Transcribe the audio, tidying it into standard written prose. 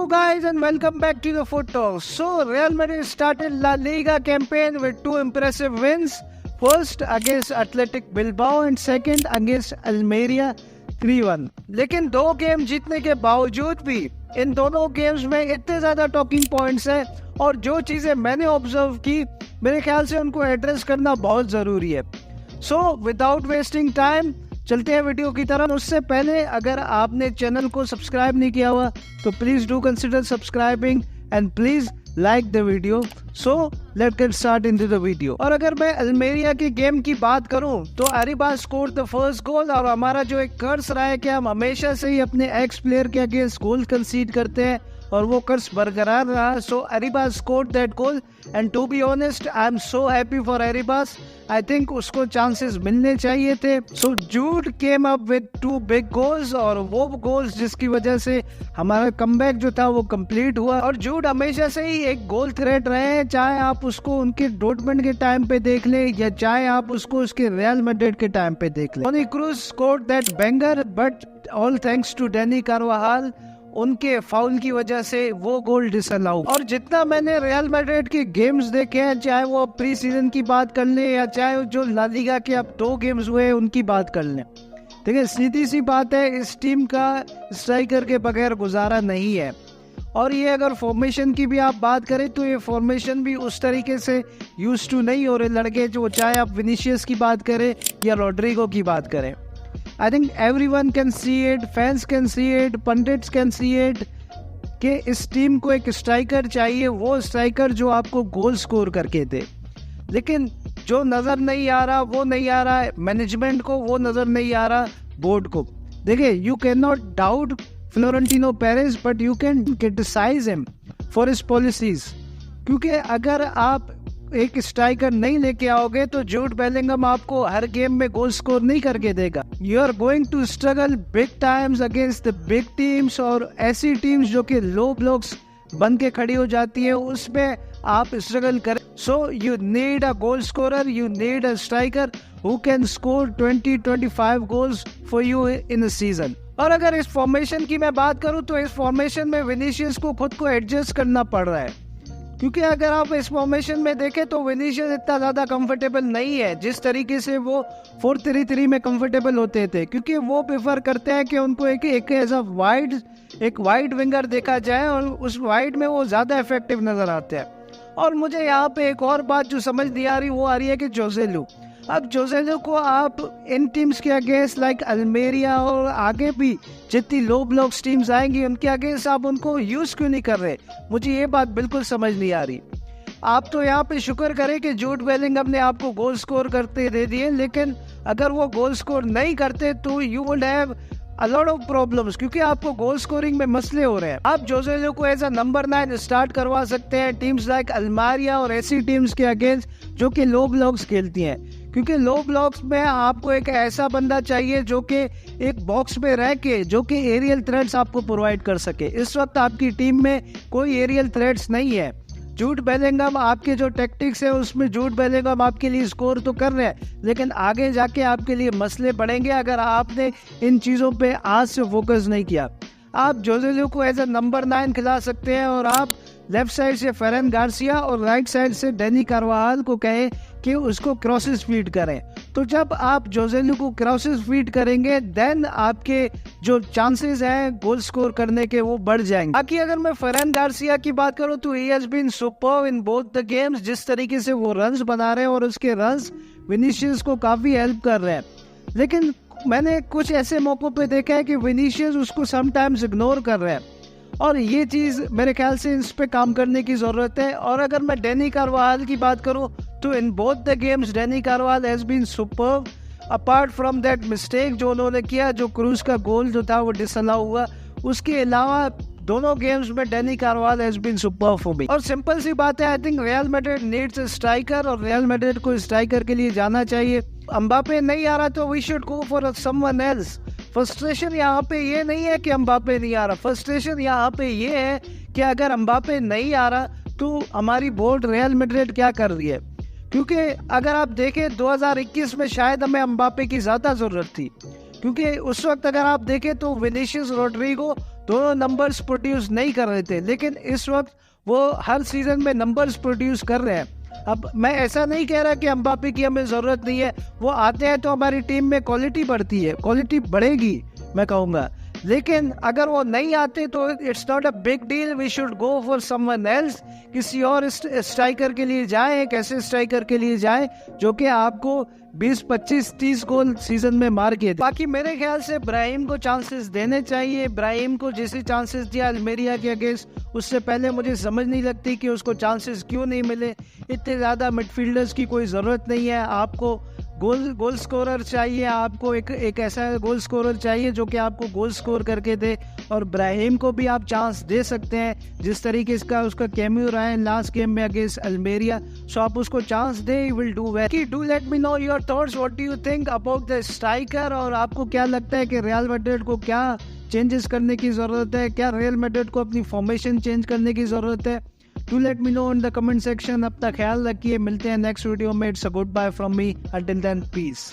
Hello guys and welcome back to the Foot Talk. So Real Madrid started La Liga campaign with two impressive wins. First against Athletic Bilbao and second against Almeria 3-1. लेकिन दो game जीतने के बावजूद भी इन दोनों games में इतने ज़्यादा टॉकिंग पॉइंट्स हैं और जो चीज़ें मैंने ऑब्जर्व की मेरे ख्याल से उनको एड्रेस करना बहुत ज़रूरी है. सो विदाउट वेस्टिंग टाइम चलते हैं वीडियो की तरफ. उससे पहले अगर आपने चैनल को सब्सक्राइब नहीं किया हुआ तो please do consider subscribing and please like the video. So let's get start into the video. और अगर मैं अल्मेरिया की गेम की बात करूं तो अरिबास स्कोर द फर्स्ट गोल. और हमारा जो एक कर्स रहा है कि हम हमेशा से ही अपने एक्स प्लेयर के अगेंस्ट गोल कंसीड करते हैं और वो कर्स बरकरार रहा. So Arribas scored that goal and to be honest I am so happy for Arribas. I think उसको चांसेस मिलने चाहिए थे. So Jude came up with two big goals और वो गोल्स जिसकी वजह से हमारा कमबैक जो था वो कंप्लीट हुआ. और जूड हमेशा से ही एक गोल थ्रेट रहे हैं, चाहे आप उसको उनके डॉर्टमुंड के टाइम पे देख लें या चाहे आप उसको उसके रियल मैड्रिड के टाइम पे देख लें. Toni Kroos scored that banger but all thanks to Dani Carvajal. उनके फाउल की वजह से वो गोल डिसअलाउ. और जितना मैंने रियल मैड्रिड के गेम्स देखे हैं, चाहे वो प्री सीजन की बात कर लें या चाहे जो ला लीगा के अब 2 गेम्स हुए उनकी बात कर लें, देखिए सीधी सी बात है इस टीम का स्ट्राइकर के बगैर गुजारा नहीं है. और ये अगर फॉर्मेशन की भी आप बात करें तो ये फॉर्मेशन भी उस तरीके से यूज टू नहीं हो रहे लड़के, जो चाहे आप विनीशियस की बात करें या रॉड्रिगो की बात करें. I think everyone can see it, fans can see it, pundits can see it कि इस टीम को एक स्ट्राइकर चाहिए, वो स्ट्राइकर जो आपको गोल स्कोर करके दे. लेकिन जो नज़र नहीं आ रहा वो नहीं आ रहा है मैनेजमेंट को, वो नज़र नहीं आ रहा बोर्ड को. देखिए you can not doubt Florentino Perez but you can criticize him for his policies. क्योंकि अगर आप एक स्ट्राइकर नहीं लेके आओगे तो जूड बेलिंगम आपको हर गेम में गोल स्कोर नहीं करके देगा. You are going to struggle big times against the big teams. और ऐसी टीम्स जो कि लो ब्लॉक्स बन के खड़ी हो जाती है उसमें आप स्ट्रगल करें. So you need a goal scorer, you need a striker who can score 20-25 goals for you in a season. और अगर इस फॉर्मेशन की मैं बात करूं तो इस फॉर्मेशन में विनीशियस को खुद को एडजस्ट करना पड़ रहा है. क्योंकि अगर आप इस फॉर्मेशन में देखें तो विनीशियस इतना ज़्यादा कंफर्टेबल नहीं है जिस तरीके से वो 4-3-3 में कंफर्टेबल होते थे. क्योंकि वो प्रेफर करते हैं कि उनको एक एज अ वाइड विंगर देखा जाए और उस वाइड में वो ज़्यादा इफेक्टिव नज़र आते हैं. और मुझे यहाँ पे एक और बात जो समझ नहीं आ रही वो आ रही है कि जोसेलू. अब जोसेलू को आप इन टीम्स के अगेंस्ट लाइक अल्मेरिया और आगे भी जितनी लो ब्लॉक्स टीम्स आएंगी उनके अगेंस्ट आप उनको यूज़ क्यों नहीं कर रहे, मुझे ये बात बिल्कुल समझ नहीं आ रही. आप तो यहाँ पे शुक्र करें कि जूड बेलिंगम ने आपको गोल स्कोर करते दे दिए, लेकिन अगर वो गोल स्कोर नहीं करते तो you would have a lot of problems. क्योंकि आपको गोल स्कोरिंग में मसले हो रहे हैं. आप जोसेलू को एज अ नंबर 9 स्टार्ट करवा सकते हैं टीम्स लाइक अल्मेरिया और ऐसी टीम्स के अगेंस्ट जो कि लो ब्लॉक्स खेलती हैं. क्योंकि लो ब्लॉक्स में आपको एक ऐसा बंदा चाहिए जो कि एक बॉक्स में रह के जो कि एरियल थ्रेट्स आपको प्रोवाइड कर सके. इस वक्त आपकी टीम में कोई एरियल थ्रेट्स नहीं है. जूड बेलिंगम आपके जो टैक्टिक्स है उसमें जूड बेलिंगम आपके लिए स्कोर तो कर रहे हैं, लेकिन आगे जाके आपके लिए मसले बढ़ेंगे अगर आपने इन चीज़ों पे आज से फोकस नहीं किया. आप जोसेलू को एज अ नंबर 9 खिला सकते हैं और आप लेफ्ट साइड से फेरन गार्सिया और राइट साइड से डैनी कार्वाहाल को कहें कि उसको क्रॉसेस फीड करें. तो जब आप जोसेलू को क्रॉसेस फीड करेंगे देन आपके जो चांसेस हैं गोल स्कोर करने के वो बढ़ जाएंगे. बाकी अगर मैं फेरन गार्सिया की बात करूं तो he has been superb in both the games. जिस तरीके से वो रन्स बना रहे हैं और उसके रन्स विनीशियस को काफ़ी हेल्प कर रहे हैं. लेकिन मैंने कुछ ऐसे मौक़ों पे देखा है कि विनीशियस उसको समटाइम्स इग्नोर कर रहे हैं और ये चीज़ मेरे ख्याल से इस पे काम करने की ज़रूरत है. और अगर मैं डैनी कार्वाहाल की बात करूं तो in both the games Dani Carvajal has been superb. Apart from that mistake जो उन्होंने किया, जो क्रूज का गोल जो था वो डिसअलाउ हुआ, उसके अलावा दोनों गेम्स में Dani Carvajal has been superb for me. और सिंपल सी बात है, I think Real Madrid needs a striker और रियल मैड्रिड को स्ट्राइकर के लिए जाना चाहिए. एम्बापे नहीं आ रहा तो we should go for someone else. Frustration यहाँ पे ये नहीं है कि एम्बापे नहीं आ रहा, फ्रस्ट्रेशन यहाँ पे ये है कि अगर एम्बापे नहीं आ रहा तो हमारी बोर्ड रियल मैड्रिड क्या कर रही है. क्योंकि अगर आप देखें 2021 में शायद हमें एम्बापे की ज़्यादा ज़रूरत थी. क्योंकि उस वक्त अगर आप देखें तो विनीशियस, रॉड्रिगो दोनों नंबर्स प्रोड्यूस नहीं कर रहे थे, लेकिन इस वक्त वो हर सीजन में नंबर्स प्रोड्यूस कर रहे हैं। अब मैं ऐसा नहीं कह रहा कि एम्बापे की हमें ज़रूरत नहीं है, वो आते हैं तो हमारी टीम में क्वालिटी बढ़ती है, क्वालिटी बढ़ेगी मैं कहूँगा। लेकिन अगर वो नहीं आते तो it's not a big deal, we should go for someone else. किसी और स्ट्राइकर के लिए जाएं, एक ऐसे स्ट्राइकर के लिए जाएं जो कि आपको 20, 25, 30 गोल सीजन में मार के दे। बाकी मेरे ख्याल से ब्राहिम को चांसेस देने चाहिए। ब्राहिम को जैसे चांसेस दिया अल्मेरिया के अगेंस्ट, उससे पहले मुझे समझ नहीं लगती कि उसको चांसेस क्यों नहीं मिले। इतने ज़्यादा मिडफील्डर्स की कोई ज़रूरत नहीं है, आपको गोल स्कोरर चाहिए, आपको एक ऐसा गोल स्कोरर चाहिए जो कि आपको गोल स्कोर करके दे। और ब्राहिम को भी आप चांस दे सकते हैं, जिस तरीके का उसका कैमियो रहा है लास्ट गेम में अगेंस्ट अल्मेरिया, सो आप उसको chance they, he will do well. Do let me know your thoughts, what do you think about the striker, और आपको क्या लगता है कि रियल मैड्रिड को क्या चेंजेस करने की ज़रूरत है, क्या रियल मैड्रिड को अपनी फॉर्मेशन चेंज करने की ज़रूरत है? Do let me know in the comment section. अपना ख्याल रखिए, मिलते हैं नेक्स्ट वीडियो में। It's a good bye from me, until then piece.